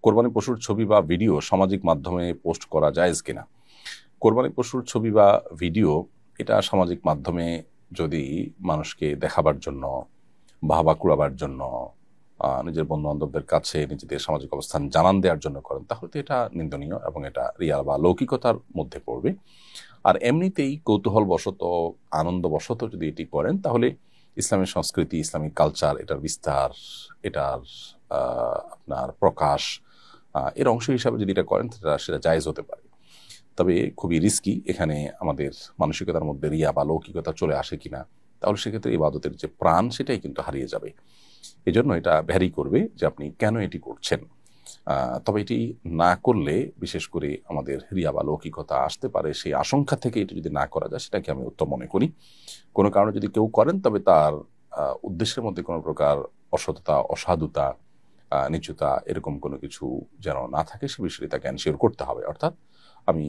কোরবানি পশুর ছবি বা ভিডিও সামাজিক মাধ্যমে পোস্ট করা জায়েজ কিনা? কোরবানি পশুর ছবি বা ভিডিও এটা সামাজিক মাধ্যমে যদি মানুষকে দেখাবার জন্য, বাহবা কুড়াবার জন্য, নিজের বন্ধু বান্ধবদের কাছে নিজেদের সামাজিক অবস্থান জানান দেওয়ার জন্য করেন, তাহলে তো এটা নিন্দনীয় এবং এটা রিয়াল বা লৌকিকতার মধ্যে পড়বে। আর এমনিতেই কৌতূহলবশত, আনন্দবশত যদি এটি করেন, তাহলে ইসলামের সংস্কৃতি, ইসলামিক কালচার, এটার বিস্তার, এটার আপনার প্রকাশ, এর অংশ হিসাবে যদি এটা করেন সেটা জায়েজ হতে পারে। তবে খুবই রিস্কি, এখানে আমাদের মানসিকতার মধ্যে রিয়া বা লৌকিকতা চলে আসে কিনা, তাহলে সেক্ষেত্রে ইবাদতের যে প্রাণ সেটাই কিন্তু হারিয়ে যাবে। এই জন্য এটা ভ্যারি করবে যে আপনি কেন এটি করছেন। তবে এটি না করলে বিশেষ করে আমাদের রিয়া বা লৌকিকতা আসতে পারে, সেই আশঙ্কা থেকে এটি যদি না করা যায় সেটাকে আমি উত্তম মনে করি। কোনো কারণে যদি কেউ করেন, তবে তার উদ্দেশ্যের মধ্যে কোনো প্রকার অসততা, অসাধুতা, নিচুতা এরকম কোনো কিছু যেন না থাকে, সে বিষয়ে তাকে এনশিওর করতে হবে। অর্থাৎ আমি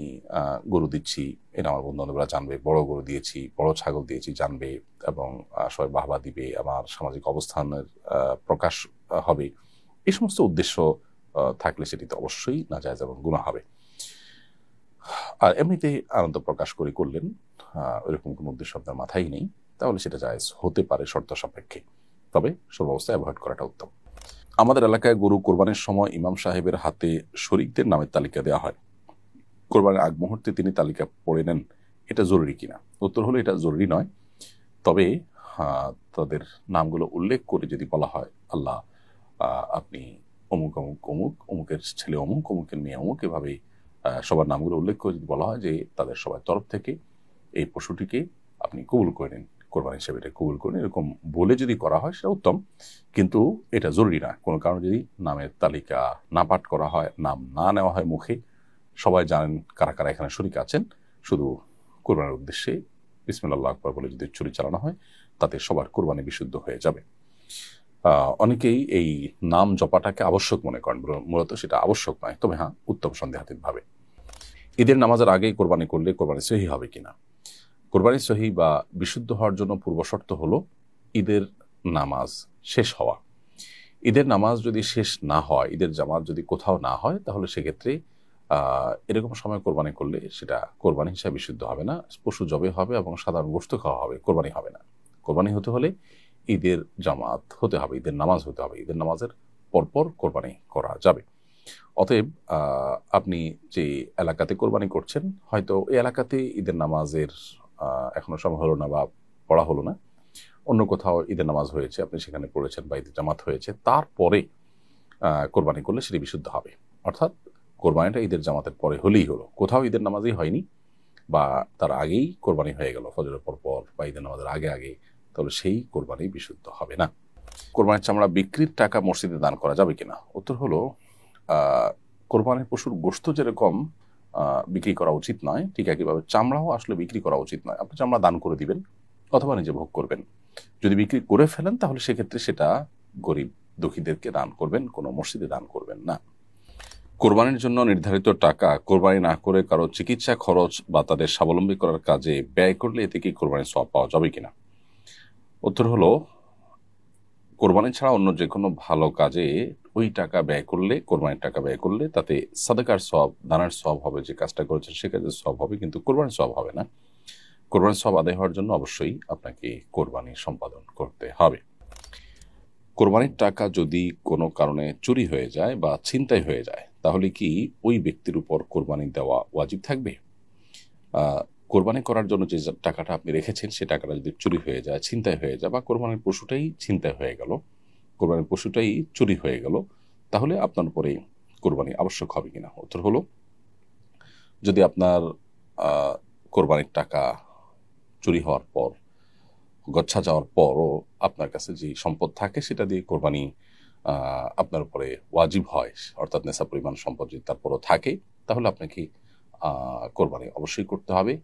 গরু দিচ্ছি, এটা আমার বন্ধু বান্ধবরা জানবে, বড় গরু দিয়েছি, বড় ছাগল দিয়েছি জানবে, এবং সবাই বাহবা দিবে, আমার সামাজিক অবস্থানের প্রকাশ হবে, এই সমস্ত উদ্দেশ্য থাকলে সেটি তো অবশ্যই নাজায়েজ এবং গুনাহ হবে। আর এমনিতে আনন্দ প্রকাশ করে করলেন, ওইরকম কোনো উদ্দেশ্য আপনার মাথায় নেই, তাহলে সেটা জায়েজ হতে পারে শর্ত সাপেক্ষে, তবে সর্বাবস্থায় অ্যাভয়েড করাটা উত্তম। আমাদের এলাকায় গরু কোরবানির সময় ইমাম সাহেবের হাতে শরীকদের নামের তালিকা দেওয়া হয়। কোরবানির আগ মুহূর্তে তিনি তালিকা পড়ে নেন, এটা জরুরি কিনা? উত্তর হলো এটা জরুরি নয়। তবে তাদের নামগুলো উল্লেখ করে যদি বলা হয়, আল্লাহ আপনি অমুক অমুক অমুক, অমুকের ছেলে অমুক, অমুকের মেয়ে অমুক, এভাবে সবার নামগুলো উল্লেখ করে যদি বলা হয় যে তাদের সবার তরফ থেকে এই পশুটিকে আপনি কবুল করে নিন, কোরবানি হিসেবে এটা কবুল করে নিন, এরকম বলে যদি করা হয় সেটা উত্তম। কিন্তু এটা জরুরি না। কোনো কারণে যদি নামের তালিকা না পাঠ করা হয়, নাম না নেওয়া হয় মুখে, সবাই জানেন কারা কারা এখানে শরীক আছেন, শুধু কোরবানির উদ্দেশ্যে বিসমিল্লাহ আকবার বলে যদি ছুরি চালানো হয়, তাতে সবার কোরবানি বিশুদ্ধ হয়ে যাবে। অনেকেই এই নাম জপাটাকে আবশ্যক মনে করেন, মূলত সেটা আবশ্যক নয়, তবে হ্যাঁ উত্তম সন্দেহাতীতভাবে। ঈদের নামাজের আগেই কোরবানি করলে কোরবানি সহি হবে কিনা? কোরবানি সহি বা বিশুদ্ধ হওয়ার জন্য পূর্বশর্ত হলো ঈদের নামাজ শেষ হওয়া। ঈদের নামাজ যদি শেষ না হয়, ঈদের জামাত যদি কোথাও না হয়, তাহলে সেক্ষেত্রে এরকম সময় কোরবানি করলে সেটা কোরবানি হিসাবে বিশুদ্ধ হবে না, পশু জবে হবে এবং সাধারণ গোশত খাওয়া হবে, কোরবানি হবে না। কোরবানি হতে হলে ঈদের জামাত হতে হবে, ঈদের নামাজ হতে হবে, ঈদের নামাজের পরপর কোরবানি করা যাবে। অতএব আপনি যে এলাকাতে কোরবানি করছেন, হয়তো এই এলাকাতে ঈদের নামাজের এখনো সময় হলো না বা পড়া হলো না, অন্য কোথাও ঈদের নামাজ হয়েছে, আপনি সেখানে পড়েছেন বা ঈদের জামাত হয়েছে, তারপরে কোরবানি করলে সেটি বিশুদ্ধ হবে। অর্থাৎ কোরবানিটা ঈদের জামাতের পরে হলেই হলো, কোথাও ঈদের নামাজই হয়নি বা তার আগেই কোরবানি হয়ে গেল ফজরের পর বা ঈদের নামাজের আগে আগে, তাহলে সেই কোরবানি বিশুদ্ধ হবে না। কোরবানির চামড়া বিক্রির টাকা মসজিদে দান করা যাবে কিনা? উত্তর হলো কোরবানির পশুর গোশত যেরকম বিক্রি করা উচিত নয়, ঠিক একইভাবে চামড়াও আসলে বিক্রি করা উচিত নয়। আপনি চামড়া দান করে দিবেন অথবা নিজে ভোগ করবেন। যদি বিক্রি করে ফেলেন, তাহলে সেক্ষেত্রে সেটা গরিব দুঃখীদেরকে দান করবেন, কোনো মসজিদে দান করবেন না। কোরবানির জন্য নির্ধারিত টাকা কোরবানি না করে কারো চিকিৎসা খরচ বা তাদের স্বাবলম্বী করার কাজে ব্যয় করলে এতে কি কোরবানির সওয়াব পাওয়া যাবে কিনা? উত্তর হলো, কোরবানি ছাড়া অন্য যে কোনো ভালো কাজে ওই টাকা ব্যয় করলে, কোরবানির টাকা ব্যয় করলে, তাতে সাদাকার সওয়াব, দানের সওয়াব হবে, যে কাজটা করেছেন সে কাজের সওয়াব হবে, কিন্তু কোরবানির সওয়াব হবে না। কোরবানির সওয়াব আদায় হওয়ার জন্য অবশ্যই আপনাকে কোরবানি সম্পাদন করতে হবে। কোরবানির টাকা যদি কোনো কারণে চুরি হয়ে যায় বা ছিনতাই হয়ে যায়, তাহলে কি ওই ব্যক্তির উপর কোরবানি দেওয়া ওয়াজিব থাকবে? কোরবানি করার জন্য যে টাকাটা আপনি রেখেছেন, সে টাকাটা যদি চুরি হয়ে যায়, ছিনতাই হয়ে যায়, বা কোরবানির পশুটাই ছিনতাই হয়ে গেল, কোরবানির পশুটাই চুরি হয়ে গেল, তাহলে আপনার উপরে কোরবানি আবশ্যক হবে কিনা? উত্তর হলো, যদি আপনার কোরবানির টাকা চুরি হওয়ার পর, গচ্ছা যাওয়ার পরও আপনার কাছে যে সম্পদ থাকে সেটা দিয়ে কোরবানি আপনার উপরে ওয়াজিব হয়, অর্থাৎ নেশা পরিমাণ সম্পদ যদি তারপরও থাকে, তাহলে আপনাকে কোরবানি অবশ্যই করতে হবে,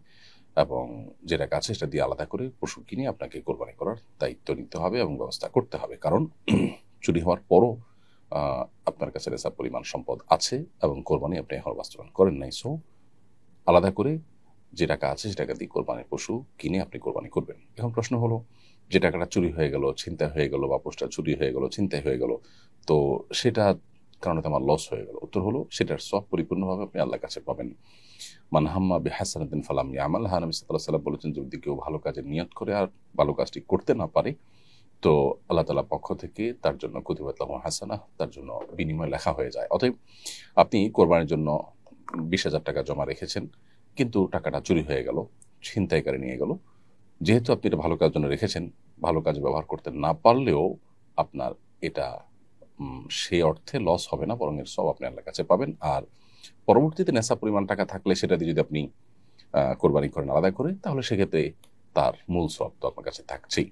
এবং যেটা কাছে সেটা দিয়ে আলাদা করে পশু কিনে আপনাকে কোরবানি করার দায়িত্ব নিতে হবে এবং ব্যবস্থা করতে হবে। কারণ চুরি হওয়ার পরও আপনার কাছে নেশা পরিমাণ সম্পদ আছে এবং কোরবানি আপনি এখন বাস্তবায়ন করেন নাই, সো আলাদা করে যে টাকা আছে সে টাকা দিয়ে কোরবানির পশু কিনে আপনি কোরবানি করবেন। এখন প্রশ্ন হলো, যে টাকাটা চুরি হয়ে গেল, ছিনতাই হয়ে গেল, বা পশুটা চুরি হয়ে গেল, ছিনতাই হয়ে গেল, তো সেটা কারণ এতে আমার লস হয়ে গেল? উত্তর হলো সেটার সব পরিপূর্ণভাবে আপনি আল্লাহর কাছে পাবেন। মান হাম্মা বিহাসানাতিন ফালাম ইয়ামালহা, নবী সাল্লাল্লাহু আলাইহি ওয়াসাল্লাম বলেছেন, যদি কেউ ভালো কাজের নিয়ত করে আর ভালো কাজটি করতে না পারে, তো আল্লাহ তাআলার পক্ষ থেকে তার জন্য কুতিবাত লাহু হাসানাহ, তার জন্য বিনিময় লেখা হয়ে যায়। অতএব আপনি কোরবানির জন্য 20,000 টাকা জমা রেখেছেন, কিন্তু টাকাটা চুরি হয়ে গেল, ছিনতাইকারী নিয়ে গেল। যেহেতু আপনি এটা ভালো কাজের জন্য রেখেছেন, ভালো কাজে ব্যবহার করতে না পারলেও আপনার এটা সেই অর্থে লস হবে না, বরং এর সব আপনি আল্লাহর কাছে পাবেন। আর পরবর্তীতে নেশা পরিমাণ টাকা থাকলে সেটা দিয়ে যদি আপনি কোরবানি করেন আলাদা করে, তাহলে সেক্ষেত্রে তার মূল সব তো আপনার কাছে থাকছেই।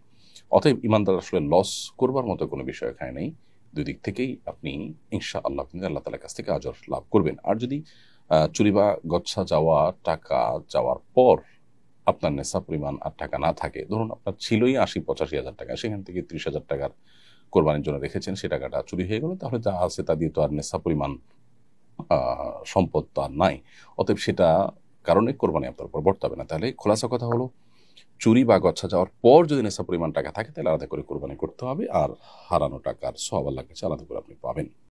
অতএব ইমানদার আসলে লস করবার মতো কোনো বিষয় এখানে নেই। দুই দিক থেকেই আপনি ইনশাআল্লাহ আপনি আল্লাহ তাআলার কাছ থেকে আজর লাভ করবেন। আর যদি চুরি বা গচ্ছা যাওয়া টাকা যাওয়ার পর আপনার নেশা পরিমাণ আর টাকা না থাকে, ধরুন আপনার ছিলই ৮০-৮৫ হাজার টাকা, সেখান থেকে ৩০,000 টাকার কোরবানির জন্য রেখেছেন, সে টাকাটা চুরি হয়ে গেল, তাহলে যা আছে তা দিয়ে তো আর নেশা পরিমাণ সম্পদ তো আর নাই। অতএব সেটা কারণে কোরবানি আপনার উপর বর্তাবে না। তাহলে খোলাসা কথা হলো, চুরি বা গচ্ছা যাওয়ার পর যদি নেশা পরিমাণ টাকা থাকে, তাহলে আলাদা করে কোরবানি করতে হবে, আর হারানো টাকার সওয়াব আল্লাহর কাছে আলাদা করে আপনি পাবেন।